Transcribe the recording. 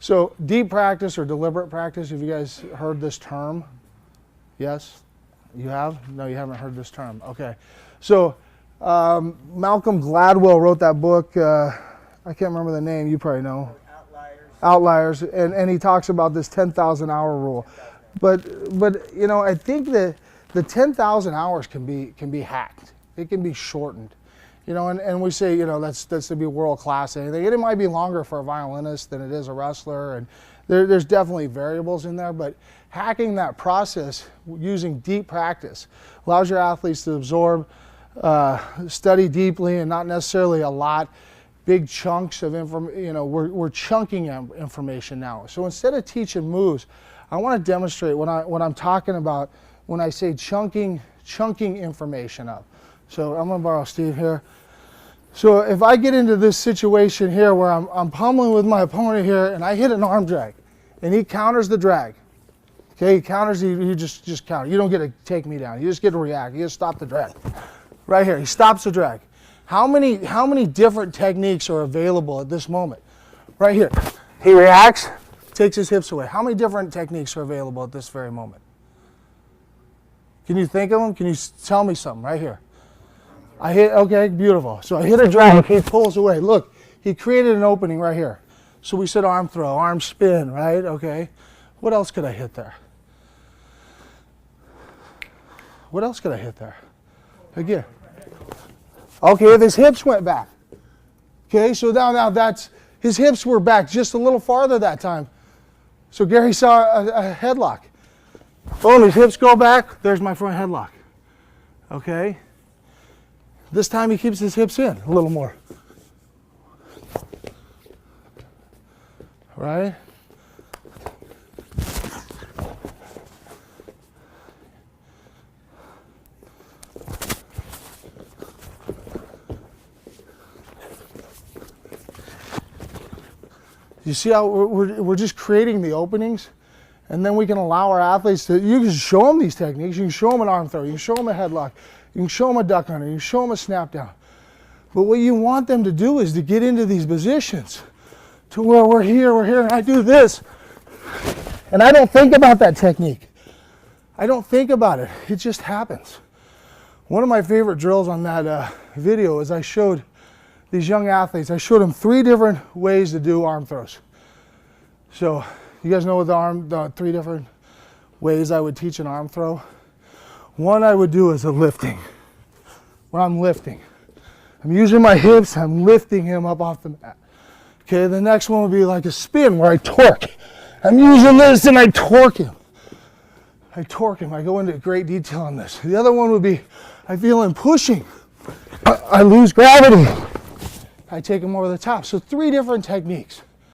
So deep practice or deliberate practice, have you guys heard this term? Yes? You have? No, you haven't heard this term. Okay. So Malcolm Gladwell wrote that book. I can't remember the name. You probably know. Outliers. And he talks about this 10,000 hour rule. But you know, I think that the 10,000 hours can be hacked. It can be shortened. You know, and we say, you know, that's to be world class and anything. And it might be longer for a violinist than it is a wrestler, and there's definitely variables in there, but hacking that process using deep practice allows your athletes to absorb, study deeply and not necessarily a lot, big chunks of information. You know, we're chunking information now. So instead of teaching moves, I want to demonstrate what I'm talking about when I say chunking information up. So I'm going to borrow Steve here. So if I get into this situation here where I'm pummeling with my opponent here and I hit an arm drag and he counters the drag. Okay, he counters, he just counter. You don't get to take me down. You just get to react. You just stop the drag. Right here, he stops the drag. How many different techniques are available at this moment? Right here. He reacts, takes his hips away. How many different techniques are available at this very moment? Can you think of them? Can you tell me something right here? I hit, okay, beautiful. So I hit a drag, he pulls away. Look, he created an opening right here. So we said arm throw, arm spin, right? Okay. What else could I hit there? What else could I hit there? Again. Okay, if his hips went back. Okay, so now that's, his hips were back just a little farther that time. So Gary saw a headlock. Boom, his hips go back, there's my front headlock. Okay. This time he keeps his hips in a little more. Right? You see how we're just creating the openings? And then we can allow our athletes to, you can show them these techniques. You can show them an arm throw. You can show them a headlock. You can show them a duck under. You can show them a snap down. But what you want them to do is to get into these positions to where we're here, and I do this. And I don't think about that technique. I don't think about it. It just happens. One of my favorite drills on that video is I showed these young athletes, I showed them 3 different ways to do arm throws. So you guys know the 3 different ways I would teach an arm throw? One I would do is a lifting, where I'm lifting. I'm using my hips, I'm lifting him up off the mat. Okay, the next one would be like a spin where I torque. I'm using this and I torque him. I go into great detail on this. The other one would be, I feel him pushing. I lose gravity. I take him over the top. So 3 different techniques.